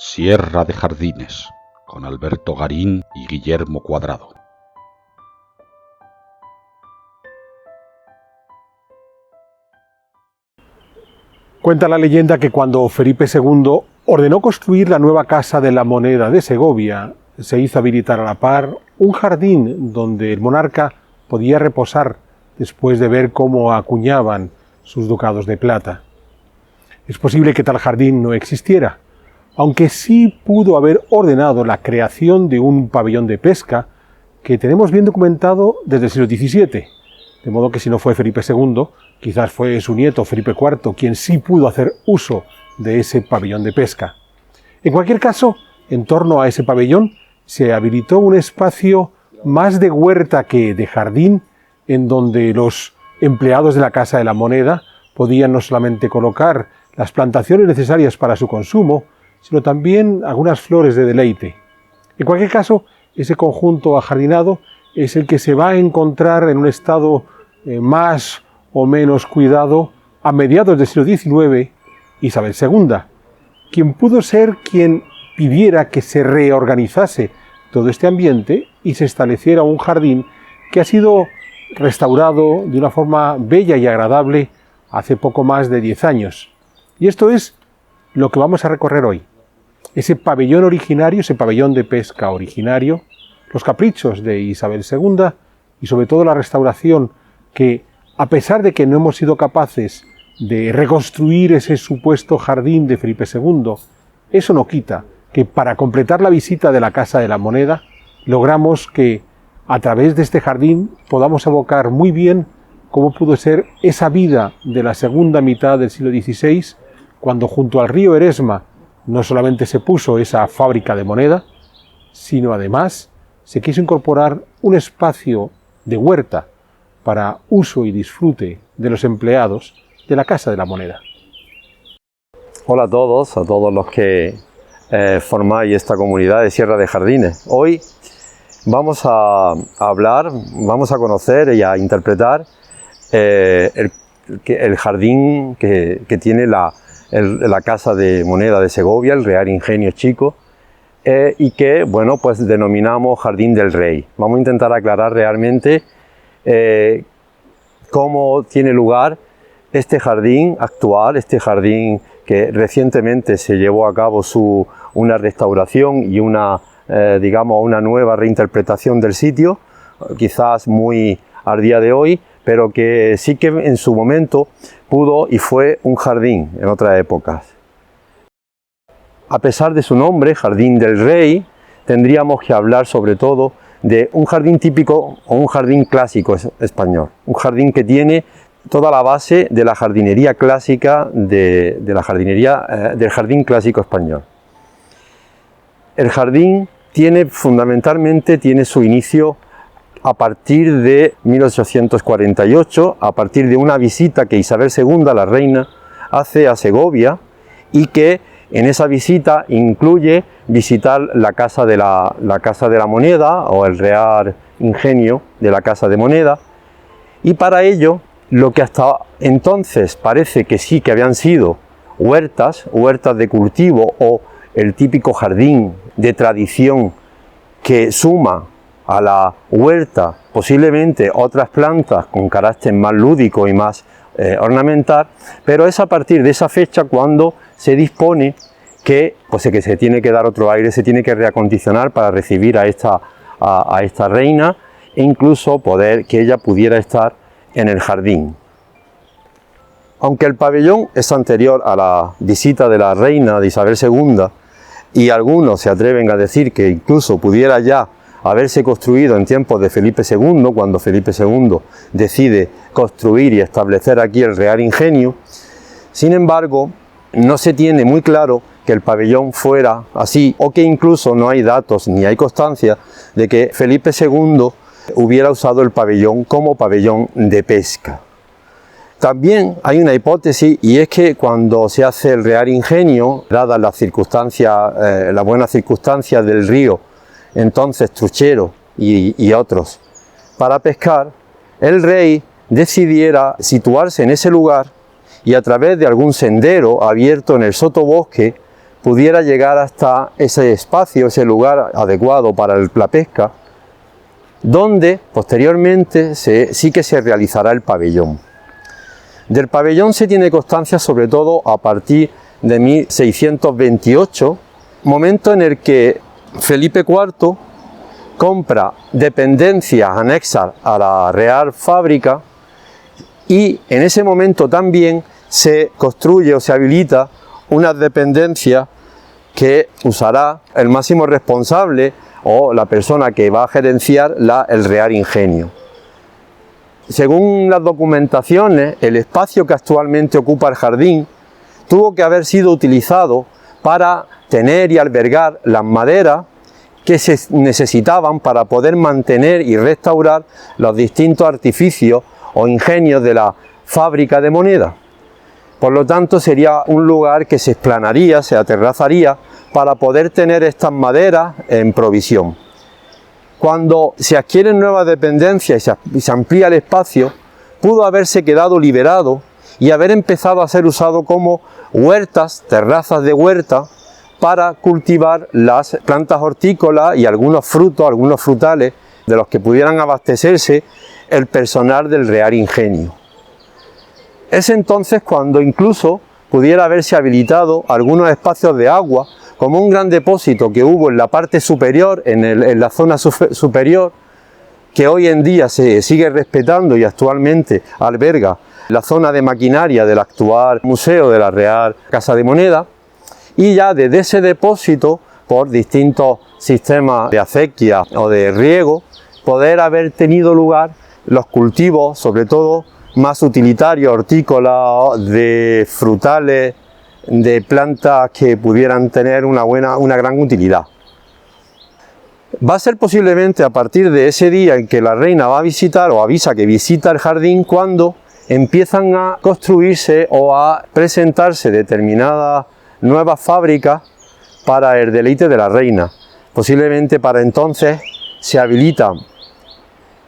Sierra de Jardines, con Alberto Garín y Guillermo Cuadrado. Cuenta la leyenda que cuando Felipe II ordenó construir la nueva Casa de la Moneda de Segovia, se hizo habilitar a la par un jardín donde el monarca podía reposar después de ver cómo acuñaban sus ducados de plata. Es posible que tal jardín no existiera, aunque sí pudo haber ordenado la creación de un pabellón de pesca que tenemos bien documentado desde el siglo XVII, de modo que si no fue Felipe II, quizás fue su nieto Felipe IV quien sí pudo hacer uso de ese pabellón de pesca. En cualquier caso, en torno a ese pabellón se habilitó un espacio más de huerta que de jardín, en donde los empleados de la Casa de la Moneda podían no solamente colocar las plantaciones necesarias para su consumo, sino también algunas flores de deleite. En cualquier caso, ese conjunto ajardinado es el que se va a encontrar en un estado más o menos cuidado a mediados del siglo XIX Isabel II, quien pudo ser quien pidiera que se reorganizase todo este ambiente y se estableciera un jardín que ha sido restaurado de una forma bella y agradable hace poco más de 10 años. Y esto es lo que vamos a recorrer hoy. Ese pabellón originario, ese pabellón de pesca originario, los caprichos de Isabel II y sobre todo la restauración que, a pesar de que no hemos sido capaces de reconstruir ese supuesto jardín de Felipe II, eso no quita que para completar la visita de la Casa de la Moneda logramos que a través de este jardín podamos evocar muy bien cómo pudo ser esa vida de la segunda mitad del siglo XVI, cuando junto al río Eresma no solamente se puso esa fábrica de moneda, sino además se quiso incorporar un espacio de huerta para uso y disfrute de los empleados de la Casa de la Moneda. Hola a todos los que formáis esta comunidad de Sierra de Jardines. Hoy vamos a hablar, vamos a conocer y a interpretar el jardín que tiene la Casa de Moneda de Segovia, el Real Ingenio Chico, y que, bueno, pues denominamos Jardín del Rey. Vamos a intentar aclarar realmente cómo tiene lugar este jardín actual, este jardín que recientemente se llevó a cabo una restauración y digamos, una nueva reinterpretación del sitio, quizás muy al día de hoy, pero que sí que en su momento pudo y fue un jardín en otras épocas. A pesar de su nombre, Jardín del Rey, tendríamos que hablar sobre todo de un jardín típico o un jardín clásico español, un jardín que tiene toda la base de la jardinería clásica, del jardín clásico español. El jardín fundamentalmente tiene su inicio a partir de 1848, a partir de una visita que Isabel II, la reina, hace a Segovia, y que en esa visita incluye visitar la Casa de la Moneda o el Real Ingenio de la Casa de Moneda, y para ello lo que hasta entonces parece que sí que habían sido huertas de cultivo o el típico jardín de tradición que suma a la huerta posiblemente otras plantas con carácter más lúdico y más ornamental, pero es a partir de esa fecha cuando se dispone que se tiene que dar otro aire, se tiene que reacondicionar para recibir a esta reina e incluso que ella pudiera estar en el jardín. Aunque el pabellón es anterior a la visita de la reina de Isabel II, y algunos se atreven a decir que incluso pudiera ya haberse construido en tiempos de Felipe II, cuando Felipe II decide construir y establecer aquí el Real Ingenio, sin embargo, no se tiene muy claro que el pabellón fuera así, o que incluso no hay datos ni hay constancia de que Felipe II hubiera usado el pabellón como pabellón de pesca. También hay una hipótesis, y es que cuando se hace el Real Ingenio, dadas las circunstancias, las buenas circunstancias del río, entonces truchero y otros, para pescar, el rey decidiera situarse en ese lugar y a través de algún sendero abierto en el sotobosque pudiera llegar hasta ese espacio, ese lugar adecuado para la pesca, donde posteriormente sí que se realizará el pabellón. Del pabellón se tiene constancia sobre todo a partir de 1628, momento en el que Felipe IV compra dependencias anexas a la Real Fábrica y en ese momento también se construye o se habilita unas dependencias que usará el máximo responsable o la persona que va a gerenciar el Real Ingenio. Según las documentaciones, el espacio que actualmente ocupa el jardín tuvo que haber sido utilizado para tener y albergar las maderas que se necesitaban para poder mantener y restaurar los distintos artificios o ingenios de la fábrica de moneda. Por lo tanto, sería un lugar que se explanaría, se aterrazaría para poder tener estas maderas en provisión. Cuando se adquieren nuevas dependencias y se amplía el espacio, pudo haberse quedado liberado y haber empezado a ser usado como huertas, terrazas de huerta, para cultivar las plantas hortícolas y algunos frutos, algunos frutales, de los que pudieran abastecerse el personal del Real Ingenio. Es entonces cuando incluso pudiera haberse habilitado algunos espacios de agua, como un gran depósito que hubo en la parte superior, en la zona superior, que hoy en día se sigue respetando y actualmente alberga la zona de maquinaria del actual museo de la Real Casa de Moneda, y ya desde ese depósito, por distintos sistemas de acequia o de riego, poder haber tenido lugar los cultivos, sobre todo más utilitarios, hortícolas, de frutales, de plantas que pudieran tener una gran utilidad. Va a ser posiblemente a partir de ese día en que la reina va a visitar o avisa que visita el jardín cuando empiezan a construirse o a presentarse determinadas nuevas fábricas para el deleite de la reina. Posiblemente para entonces se habilita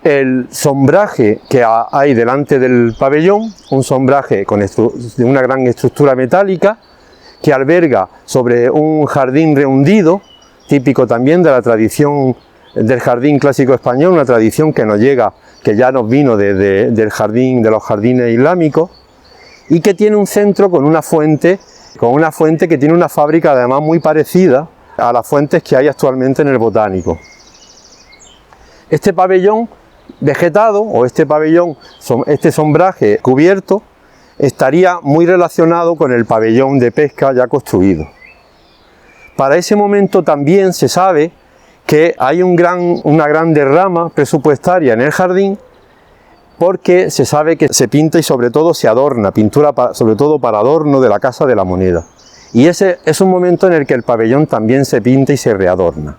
el sombraje que hay delante del pabellón, un sombraje de una gran estructura metálica que alberga sobre un jardín rehundido, típico también de la tradición del jardín clásico español, una tradición que nos llega, que ya nos vino de los jardines islámicos, y que tiene un centro con una fuente que tiene una fábrica además muy parecida a las fuentes que hay actualmente en el Botánico. Este pabellón vegetado o este sombraje cubierto estaría muy relacionado con el pabellón de pesca ya construido. Para ese momento también se sabe que hay una gran derrama presupuestaria en el jardín, porque se sabe que se pinta y sobre todo se adorna, pintura sobre todo para adorno de la Casa de la Moneda. Y ese es un momento en el que el pabellón también se pinta y se readorna.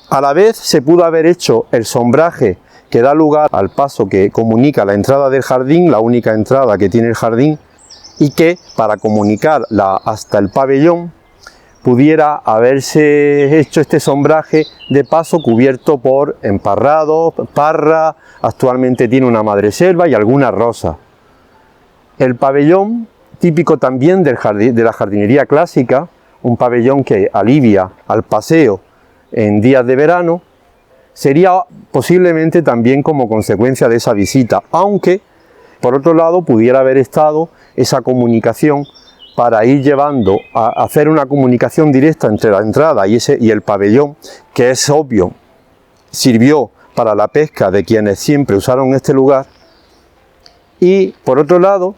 A la vez se pudo haber hecho el sombraje que da lugar al paso que comunica la entrada del jardín, la única entrada que tiene el jardín, y que para comunicarla hasta el pabellón pudiera haberse hecho este sombraje de paso cubierto por emparrados, parra, actualmente tiene una madreselva y alguna rosa. El pabellón, típico también de la jardinería clásica, un pabellón que alivia al paseo en días de verano, sería posiblemente también como consecuencia de esa visita, aunque por otro lado pudiera haber estado esa comunicación para ir llevando a hacer una comunicación directa entre la entrada y el pabellón, que es obvio, sirvió para la pesca de quienes siempre usaron este lugar, y por otro lado,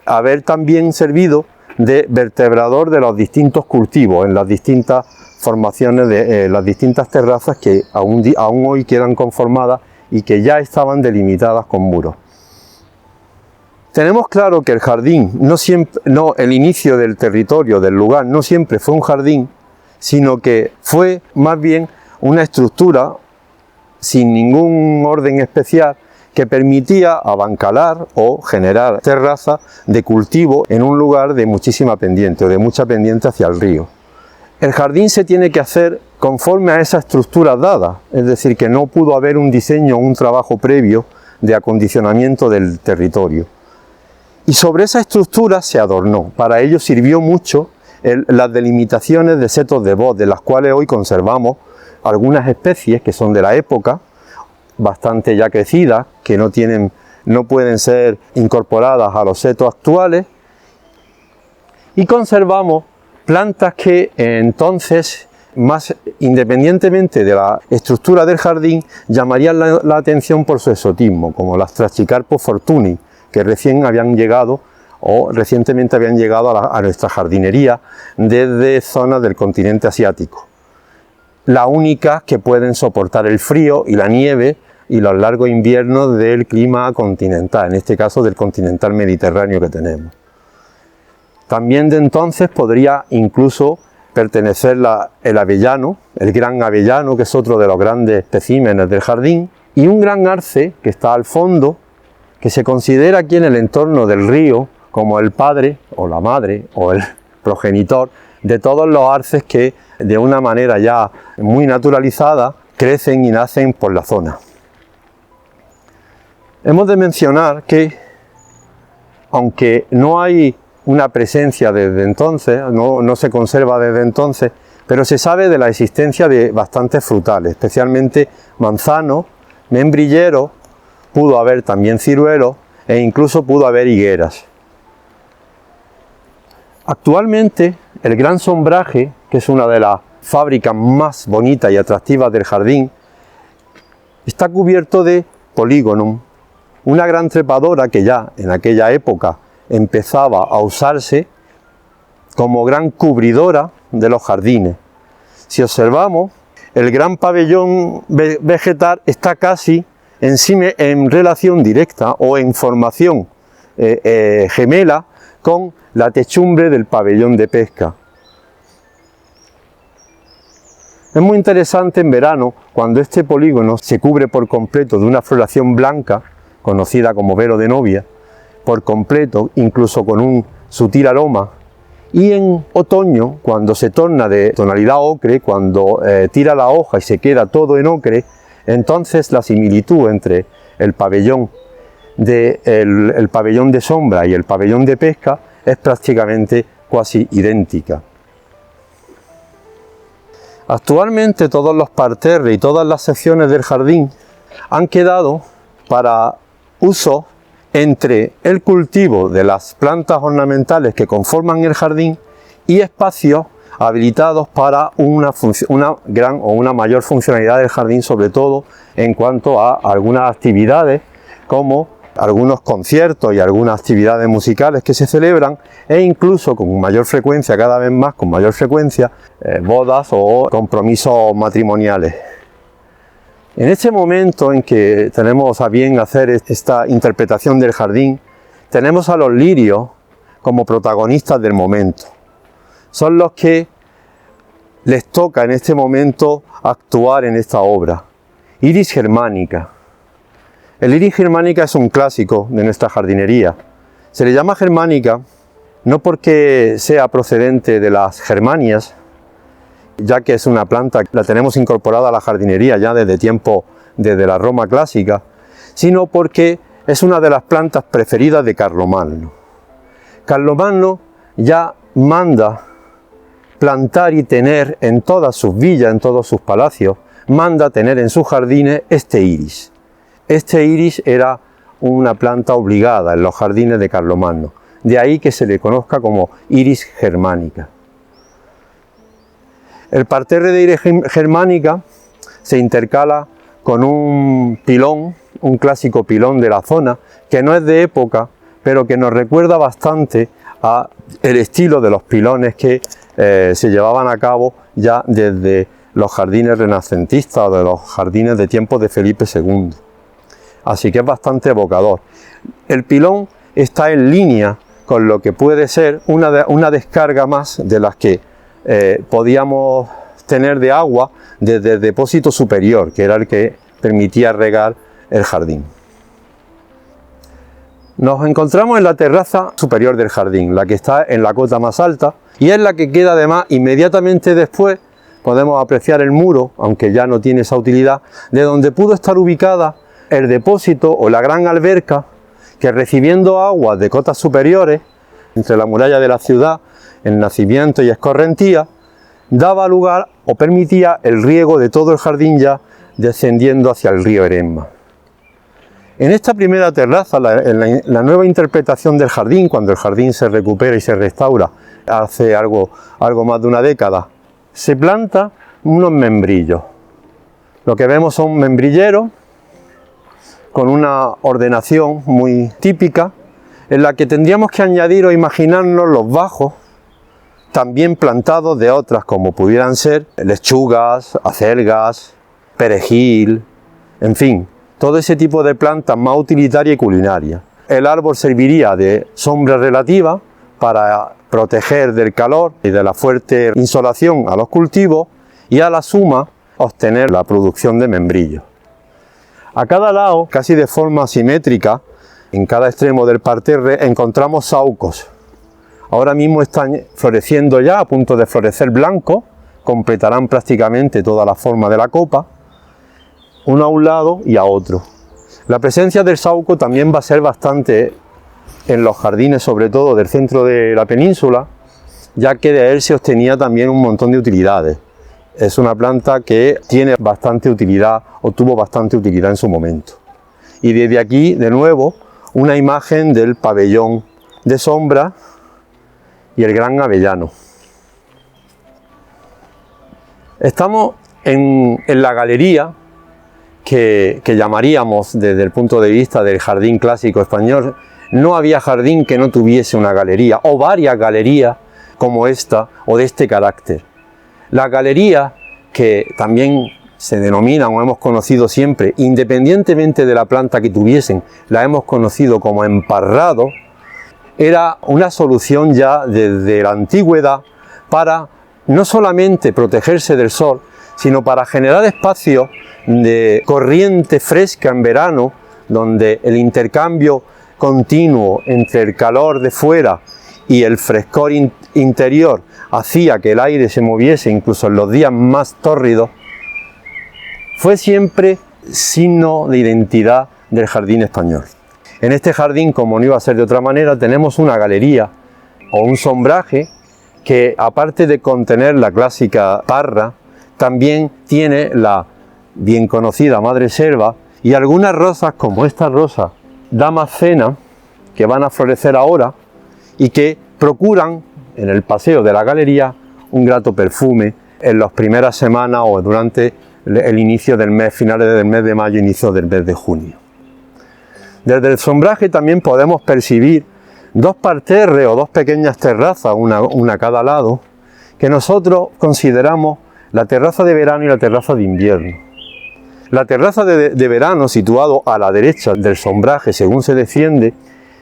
haber también servido de vertebrador de los distintos cultivos en las distintas formaciones de las distintas terrazas que aún hoy quedan conformadas y que ya estaban delimitadas con muros. Tenemos claro que el jardín, el inicio del territorio, del lugar, no siempre fue un jardín, sino que fue más bien una estructura sin ningún orden especial que permitía abancalar o generar terrazas de cultivo en un lugar de muchísima pendiente o de mucha pendiente hacia el río. El jardín se tiene que hacer conforme a esa estructura dada, es decir, que no pudo haber un diseño o un trabajo previo de acondicionamiento del territorio. Y sobre esa estructura se adornó. Para ello sirvió mucho las delimitaciones de setos de bosque, de las cuales hoy conservamos algunas especies que son de la época, bastante ya crecidas, que no pueden ser incorporadas a los setos actuales, y conservamos plantas que entonces, más independientemente de la estructura del jardín, llamarían la atención por su exotismo, como las Trachycarpus fortunei, que recientemente habían llegado a nuestra jardinería desde zonas del continente asiático. Las únicas que pueden soportar el frío y la nieve y los largos inviernos del clima continental, en este caso del continental mediterráneo que tenemos. También de entonces podría incluso pertenecer el avellano, el gran avellano, que es otro de los grandes especímenes del jardín, y un gran arce que está al fondo, que se considera aquí en el entorno del río como el padre o la madre o el progenitor de todos los arces que de una manera ya muy naturalizada crecen y nacen por la zona. Hemos de mencionar que, aunque no hay una presencia desde entonces, no se conserva desde entonces, pero se sabe de la existencia de bastantes frutales, especialmente manzanos, membrilleros, pudo haber también ciruelos e incluso pudo haber higueras. Actualmente el Gran Sombraje, que es una de las fábricas más bonitas y atractivas del jardín, está cubierto de Polygonum, una gran trepadora que ya en aquella época empezaba a usarse como gran cubridora de los jardines. Si observamos, el gran pabellón vegetal está casi en relación directa o en formación gemela con la techumbre del pabellón de pesca. Es muy interesante en verano, cuando este polígono se cubre por completo de una floración blanca, conocida como velo de novia, por completo, incluso con un sutil aroma, y en otoño, cuando se torna de tonalidad ocre, cuando tira la hoja y se queda todo en ocre, entonces la similitud entre el pabellón de sombra y el pabellón de pesca es prácticamente casi idéntica. Actualmente todos los parterres y todas las secciones del jardín han quedado para uso entre el cultivo de las plantas ornamentales que conforman el jardín y espacios habilitados para una gran o una mayor funcionalidad del jardín, sobre todo en cuanto a algunas actividades como algunos conciertos y algunas actividades musicales que se celebran, e incluso con mayor frecuencia, cada vez más con mayor frecuencia, bodas o compromisos matrimoniales. En este momento en que tenemos a bien hacer esta interpretación del jardín, tenemos a los lirios como protagonistas del momento. Son los que les toca en este momento actuar en esta obra. Iris germanica. El iris germanica es un clásico de nuestra jardinería. Se le llama germánica no porque sea procedente de las Germanias, ya que es una planta que la tenemos incorporada a la jardinería ya desde la Roma clásica, sino porque es una de las plantas preferidas de Carlomagno. Carlomagno ya manda plantar y tener en todas sus villas, en todos sus palacios, manda tener en sus jardines este iris. Este iris era una planta obligada en los jardines de Carlomagno, de ahí que se le conozca como iris germanica. El parterre de iris germanica se intercala con un pilón, un clásico pilón de la zona, que no es de época, pero que nos recuerda bastante al estilo de los pilones que se llevaban a cabo ya desde los jardines renacentistas o de los jardines de tiempos de Felipe II. Así que es bastante evocador. El pilón está en línea con lo que puede ser una descarga más de las que podíamos tener de agua desde el depósito superior, que era el que permitía regar el jardín. Nos encontramos en la terraza superior del jardín, la que está en la cota más alta, y es la que queda además inmediatamente después. Podemos apreciar el muro, aunque ya no tiene esa utilidad, de donde pudo estar ubicada el depósito o la gran alberca que, recibiendo aguas de cotas superiores, entre la muralla de la ciudad, el Nacimiento y Escorrentía, daba lugar o permitía el riego de todo el jardín ya descendiendo hacia el río Eresma. En esta primera terraza, la nueva interpretación del jardín, cuando el jardín se recupera y se restaura hace algo más de una década, se planta unos membrillos. Lo que vemos son membrilleros con una ordenación muy típica, en la que tendríamos que añadir o imaginarnos los bajos, también plantados de otras, como pudieran ser lechugas, acelgas, perejil, en fin, todo ese tipo de plantas más utilitaria y culinaria. El árbol serviría de sombra relativa para proteger del calor y de la fuerte insolación a los cultivos y a la suma obtener la producción de membrillos. A cada lado, casi de forma simétrica, en cada extremo del parterre encontramos saucos. Ahora mismo están floreciendo ya, a punto de florecer blanco, completarán prácticamente toda la forma de la copa, uno a un lado y a otro. La presencia del sauco también va a ser bastante en los jardines, sobre todo del centro de la península, ya que de él se obtenía también un montón de utilidades. Es una planta que tiene bastante utilidad o tuvo bastante utilidad en su momento. Y desde aquí, de nuevo, una imagen del pabellón de sombra y el gran avellano. Estamos en la galería que llamaríamos desde el punto de vista del jardín clásico español. No había jardín que no tuviese una galería o varias galerías como esta o de este carácter. Las galerías, que también se denominan o hemos conocido siempre, independientemente de la planta que tuviesen, la hemos conocido como emparrado, era una solución ya desde la antigüedad para no solamente protegerse del sol, sino para generar espacios de corriente fresca en verano, donde el intercambio continuo entre el calor de fuera y el frescor interior hacía que el aire se moviese incluso en los días más tórridos, fue siempre signo de identidad del jardín español. En este jardín, como no iba a ser de otra manera, tenemos una galería o un sombraje que, aparte de contener la clásica parra, también tiene la bien conocida madreselva y algunas rosas como esta rosa Damascena, que van a florecer ahora y que procuran en el paseo de la galería un grato perfume en las primeras semanas o durante el inicio del mes, finales del mes de mayo, inicio del mes de junio. Desde el sombraje también podemos percibir dos parterres o dos pequeñas terrazas, una a cada lado, que nosotros consideramos la terraza de verano y la terraza de invierno. La terraza de verano, situado a la derecha del sombraje según se desciende,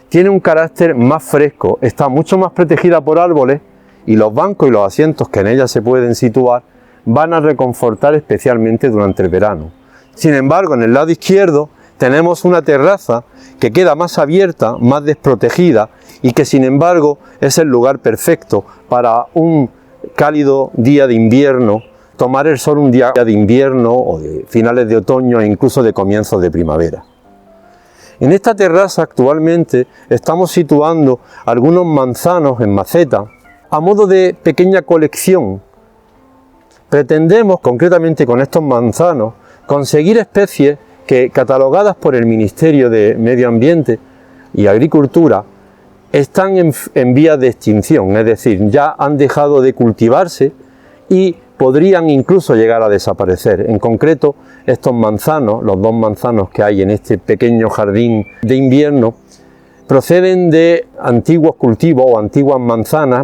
tiene un carácter más fresco, está mucho más protegida por árboles y los bancos y los asientos que en ella se pueden situar van a reconfortar especialmente durante el verano. Sin embargo, en el lado izquierdo tenemos una terraza que queda más abierta, más desprotegida y que sin embargo es el lugar perfecto para un cálido día de invierno, tomar el sol un día de invierno o de finales de otoño e incluso de comienzos de primavera. En esta terraza actualmente estamos situando algunos manzanos en maceta a modo de pequeña colección. Pretendemos concretamente con estos manzanos conseguir especies que, catalogadas por el Ministerio de Medio Ambiente y Agricultura, están en vías de extinción, es decir, ya han dejado de cultivarse y podrían incluso llegar a desaparecer. En concreto, estos manzanos, los dos manzanos que hay en este pequeño jardín de invierno, proceden de antiguos cultivos o antiguas manzanas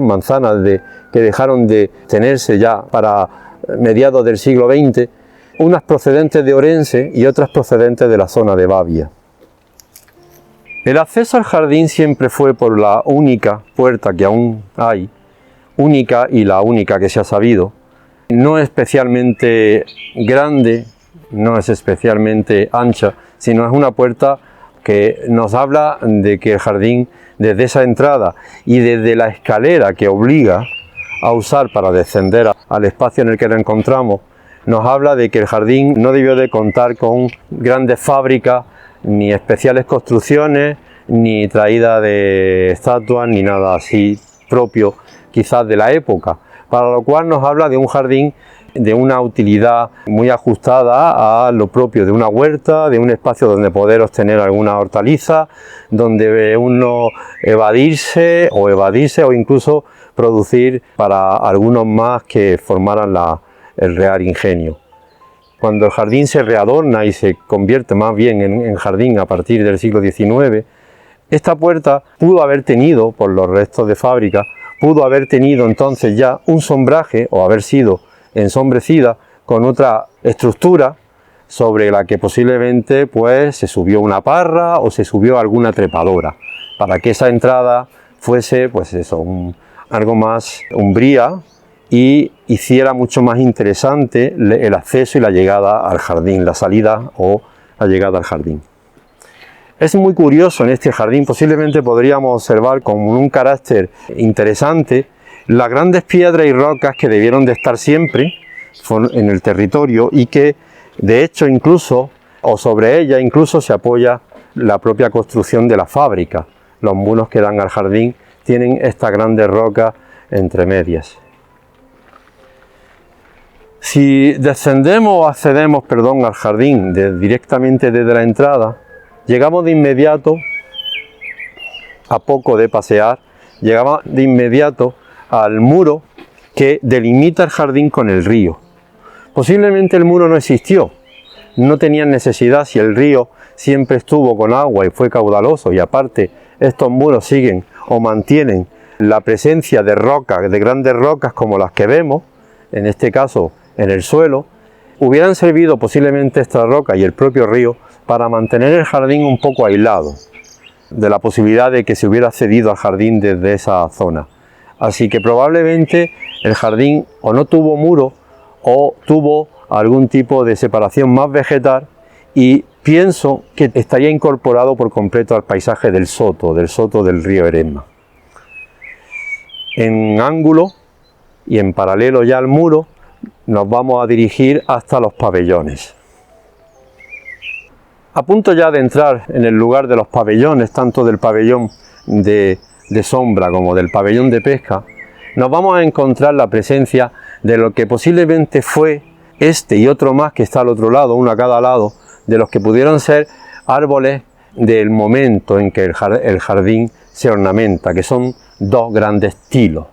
que dejaron de tenerse ya para mediados del siglo XX, unas procedentes de Orense y otras procedentes de la zona de Babia. El acceso al jardín siempre fue por la única puerta que aún hay, única y la única que se ha sabido. No es especialmente grande, no es especialmente ancha, sino es una puerta que nos habla de que el jardín, desde esa entrada y desde la escalera que obliga a usar para descender al espacio en el que lo encontramos, nos habla de que el jardín no debió de contar con grandes fábricas, ni especiales construcciones, ni traída de estatuas, ni nada así propio quizás de la época, para lo cual nos habla de un jardín de una utilidad muy ajustada a lo propio de una huerta, de un espacio donde poder obtener alguna hortaliza, donde uno evadirse o incluso producir para algunos más que formaran el Real Ingenio. Cuando el jardín se readorna y se convierte más bien en jardín a partir del siglo XIX, esta puerta pudo haber tenido, por los restos de fábrica, pudo haber tenido entonces ya un sombraje o haber sido ensombrecida con otra estructura sobre la que posiblemente pues se subió una parra o se subió alguna trepadora para que esa entrada fuese pues eso, algo más umbría y hiciera mucho más interesante el acceso y la llegada al jardín, la salida o la llegada al jardín. Es muy curioso en este jardín, posiblemente podríamos observar con un carácter interesante las grandes piedras y rocas que debieron de estar siempre en el territorio y que de hecho incluso, o sobre ella incluso se apoya la propia construcción de la fábrica. Los muros que dan al jardín tienen estas grandes rocas entre medias. Si descendemos o accedemos, al jardín directamente desde la entrada, llegamos de inmediato, a poco de pasear, llegamos de inmediato al muro que delimita el jardín con el río. Posiblemente el muro no existió, no tenían necesidad si el río siempre estuvo con agua y fue caudaloso, y aparte estos muros siguen o mantienen la presencia de rocas, de grandes rocas como las que vemos, en este caso en el suelo, hubieran servido posiblemente esta roca y el propio río para mantener el jardín un poco aislado de la posibilidad de que se hubiera accedido al jardín desde esa zona. Así que probablemente el jardín o no tuvo muro o tuvo algún tipo de separación más vegetal, y pienso que estaría incorporado por completo al paisaje del soto del río Eresma. En ángulo y en paralelo ya al muro nos vamos a dirigir hasta los pabellones. A punto ya de entrar en el lugar de los pabellones, tanto del pabellón de sombra como del pabellón de pesca, nos vamos a encontrar la presencia de lo que posiblemente fue este y otro más que está al otro lado, uno a cada lado, de los que pudieron ser árboles del momento en que el jardín se ornamenta, que son dos grandes tilos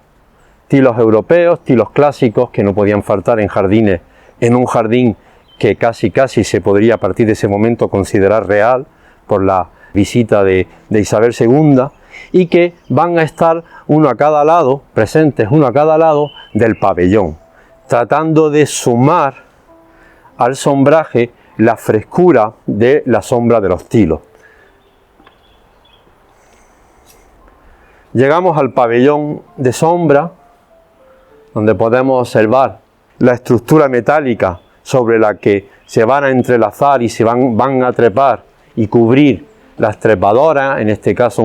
europeos, tilos clásicos que no podían faltar en un jardín que casi se podría a partir de ese momento considerar real por la visita de Isabel II, y que van a estar uno a cada lado, presentes uno a cada lado del pabellón, tratando de sumar al sombraje la frescura de la sombra de los tilos. Llegamos al pabellón de sombra, donde podemos observar la estructura metálica sobre la que se van a entrelazar y se van a trepar y cubrir las trepadoras, en este caso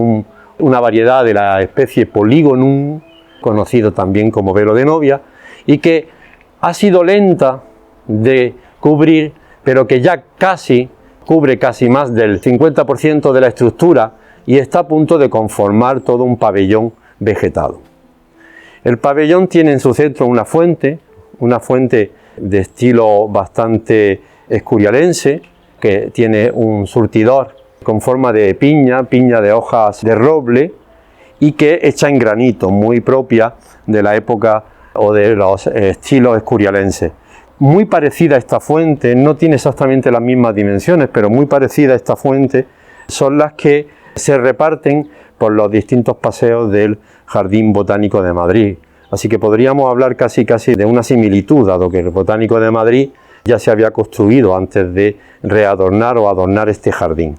una variedad de la especie Polygonum, conocido también como velo de novia, y que ha sido lenta de cubrir, pero que ya cubre casi más del 50% de la estructura y está a punto de conformar todo un pabellón vegetado. El pabellón tiene en su centro una fuente de estilo bastante escurialense, que tiene un surtidor con forma de piña de hojas de roble, y que hecha en granito, muy propia de la época o de los estilos escurialenses. Muy parecida a esta fuente, no tiene exactamente las mismas dimensiones, pero muy parecida a esta fuente, son las que se reparten por los distintos paseos del Jardín Botánico de Madrid. Así que podríamos hablar casi de una similitud, dado que el Botánico de Madrid ya se había construido antes de readornar o adornar este jardín.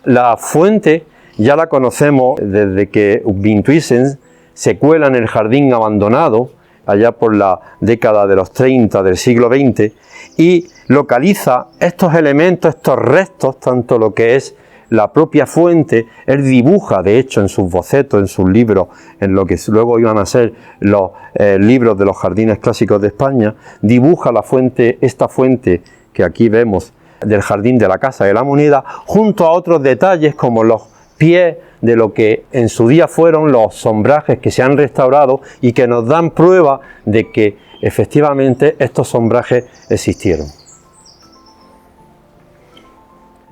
La fuente ya la conocemos desde que Ubintuisen se cuela en el jardín abandonado, allá por la década de los 30 del siglo XX, y localiza estos elementos, estos restos, tanto lo que es la propia fuente. Él dibuja, de hecho, en sus bocetos, en sus libros, en lo que luego iban a ser los libros de los jardines clásicos de España, dibuja la fuente, esta fuente que aquí vemos del jardín de la Casa de la Moneda, junto a otros detalles como los pie de lo que en su día fueron los sombrajes que se han restaurado y que nos dan prueba de que efectivamente estos sombrajes existieron.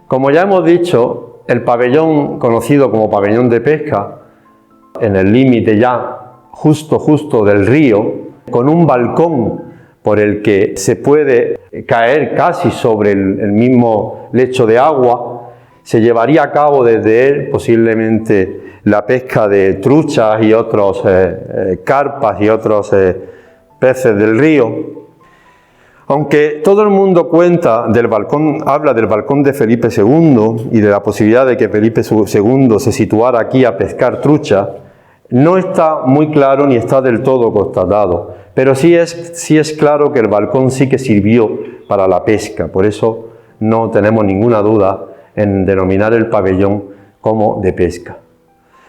Como ya hemos dicho, el pabellón conocido como pabellón de pesca, en el límite ya justo del río, con un balcón por el que se puede caer casi sobre el mismo lecho de agua, se llevaría a cabo desde él posiblemente la pesca de truchas y otros carpas y otros peces del río. Aunque todo el mundo habla del balcón de Felipe II y de la posibilidad de que Felipe II se situara aquí a pescar trucha, no está muy claro ni está del todo constatado, pero sí es claro que el balcón sí que sirvió para la pesca, por eso no tenemos ninguna duda en denominar el pabellón como de pesca.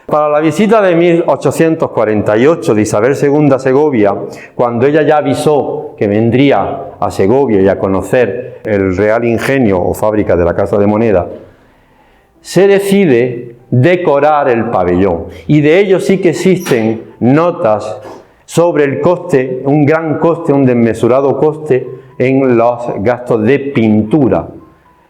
Para la visita de 1848 de Isabel II a Segovia, cuando ella ya avisó que vendría a Segovia y a conocer el Real Ingenio o fábrica de la Casa de Moneda, se decide decorar el pabellón. Y de ello sí que existen notas sobre el coste, un gran coste, un desmesurado coste en los gastos de pintura.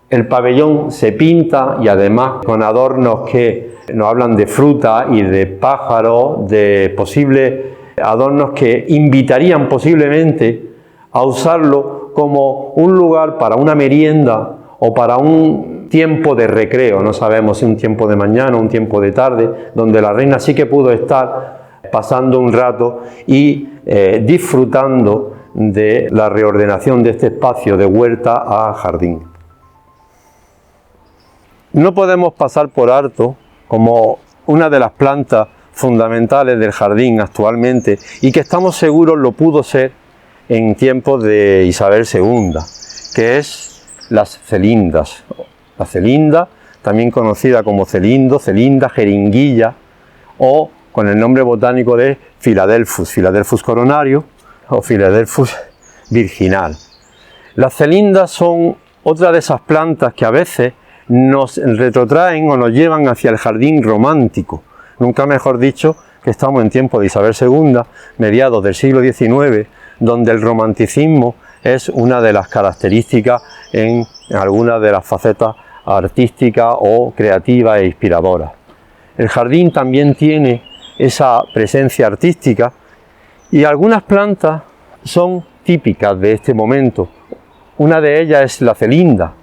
El pabellón se pinta y además con adornos que nos hablan de fruta y de pájaros, de posibles adornos que invitarían posiblemente a usarlo como un lugar para una merienda o para un tiempo de recreo, no sabemos si un tiempo de mañana o un tiempo de tarde, donde la reina sí que pudo estar pasando un rato y disfrutando de la reordenación de este espacio de huerta a jardín. No podemos pasar por alto como una de las plantas fundamentales del jardín actualmente y que estamos seguros lo pudo ser en tiempos de Isabel II, que es las celindas. La celinda, también conocida como celindo, celinda, jeringuilla o con el nombre botánico de Philadelphus coronario o Philadelphus virginal. Las celindas son otra de esas plantas que a veces nos retrotraen o nos llevan hacia el jardín romántico. Nunca mejor dicho que estamos en tiempo de Isabel II, mediados del siglo XIX, donde el romanticismo es una de las características en algunas de las facetas artísticas o creativas e inspiradoras. El jardín también tiene esa presencia artística y algunas plantas son típicas de este momento. Una de ellas es la celinda,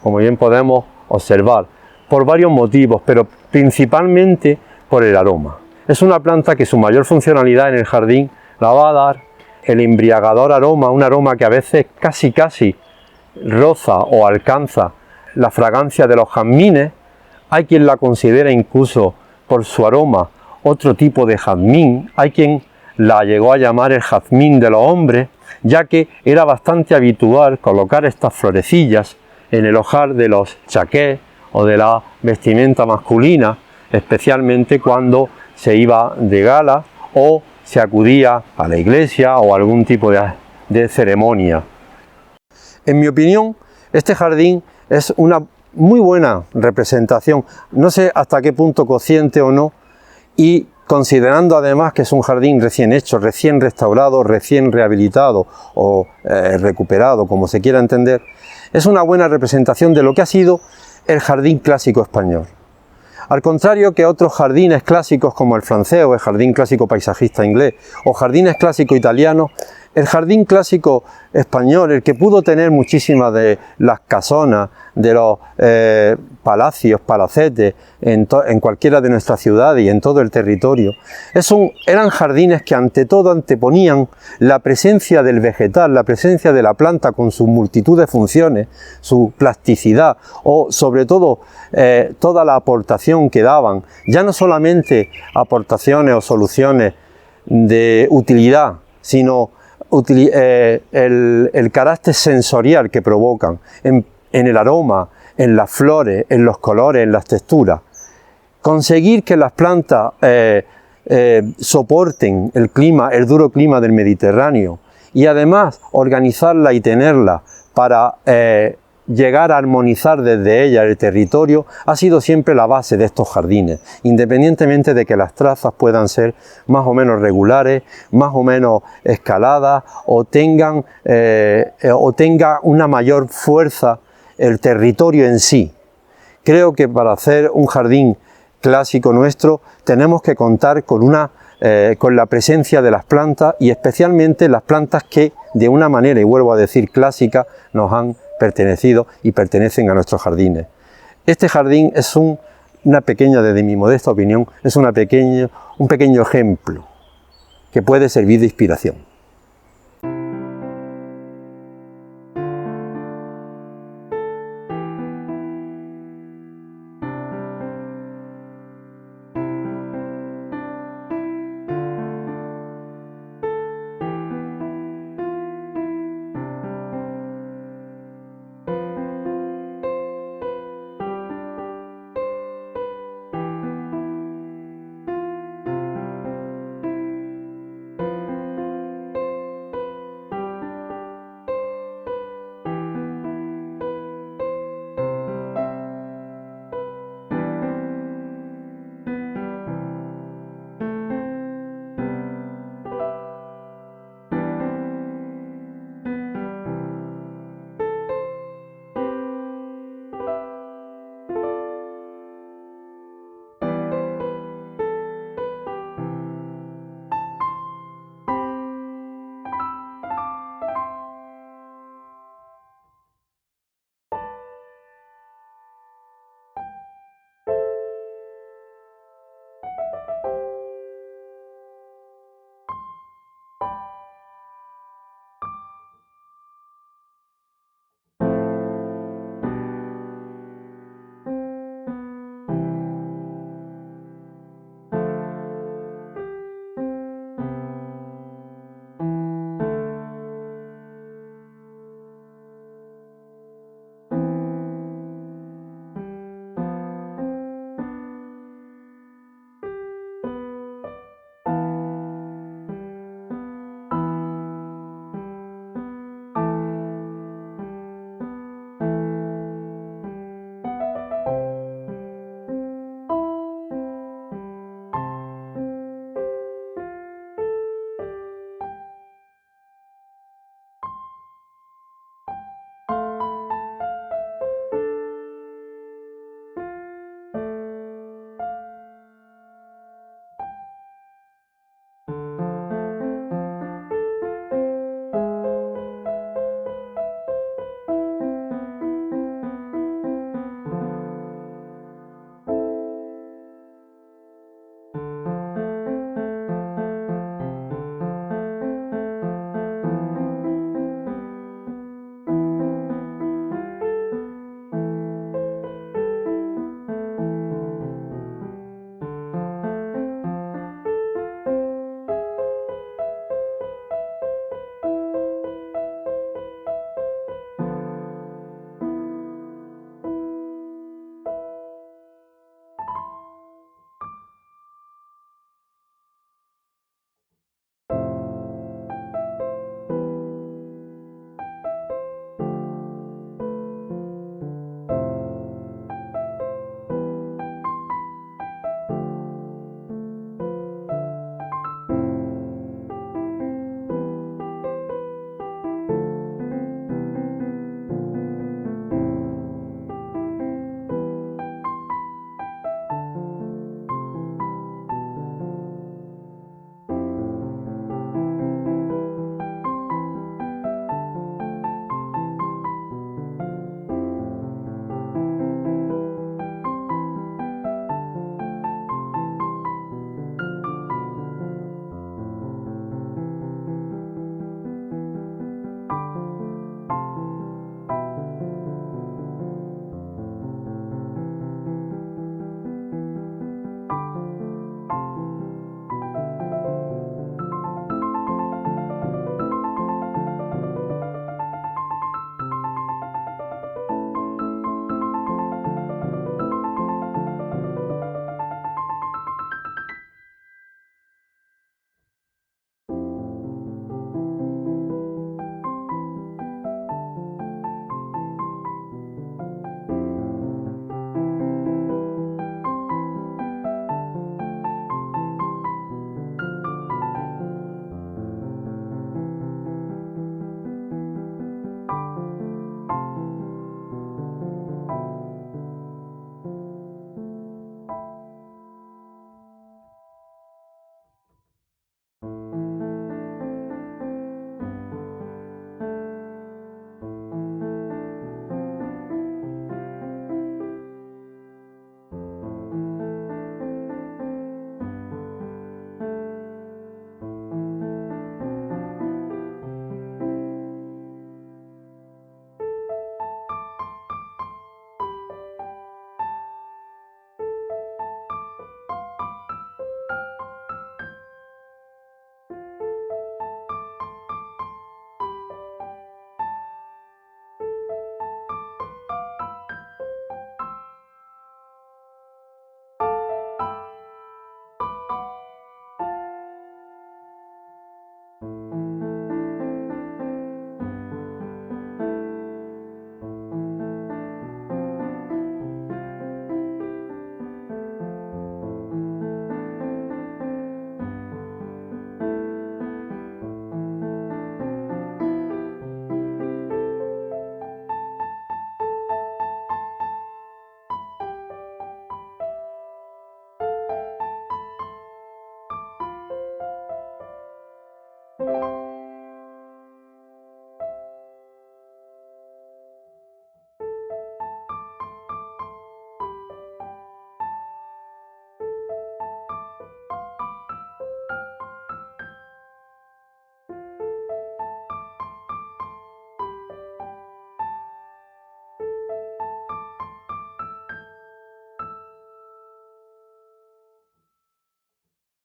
como bien podemos observar, por varios motivos, pero principalmente por el aroma. Es una planta que su mayor funcionalidad en el jardín la va a dar el embriagador aroma, un aroma que a veces casi roza o alcanza la fragancia de los jazmines. Hay quien la considera incluso por su aroma otro tipo de jazmín, hay quien la llegó a llamar el jazmín de los hombres, ya que era bastante habitual colocar estas florecillas en el ojal de los chaqués o de la vestimenta masculina, especialmente cuando se iba de gala o se acudía a la iglesia o a algún tipo de ceremonia. En mi opinión, este jardín es una muy buena representación, no sé hasta qué punto consciente o no, y considerando además que es un jardín recién hecho, recién restaurado, recién rehabilitado o recuperado, como se quiera entender, es una buena representación de lo que ha sido el jardín clásico español. Al contrario que otros jardines clásicos como el francés o el jardín clásico paisajista inglés o jardines clásicos italianos, el jardín clásico español, el que pudo tener muchísimas de las casonas, de los palacios, palacetes, en cualquiera de nuestras ciudades y en todo el territorio, eran jardines que ante todo anteponían la presencia del vegetal, la presencia de la planta con su multitud de funciones, su plasticidad o sobre todo toda la aportación que daban, ya no solamente aportaciones o soluciones de utilidad, sino el carácter sensorial que provocan en el aroma, en las flores, en los colores, en las texturas. Conseguir que las plantas soporten el duro clima del Mediterráneo y además organizarla y tenerla para llegar a armonizar desde ella el territorio ha sido siempre la base de estos jardines, independientemente de que las trazas puedan ser más o menos regulares, más o menos escaladas o tenga una mayor fuerza el territorio en sí. Creo que para hacer un jardín clásico nuestro tenemos que contar con la presencia de las plantas y especialmente las plantas que de una manera, y vuelvo a decir clásica, nos han pertenecido y pertenecen a nuestros jardines. Este jardín es desde mi modesta opinión, es un pequeño ejemplo que puede servir de inspiración.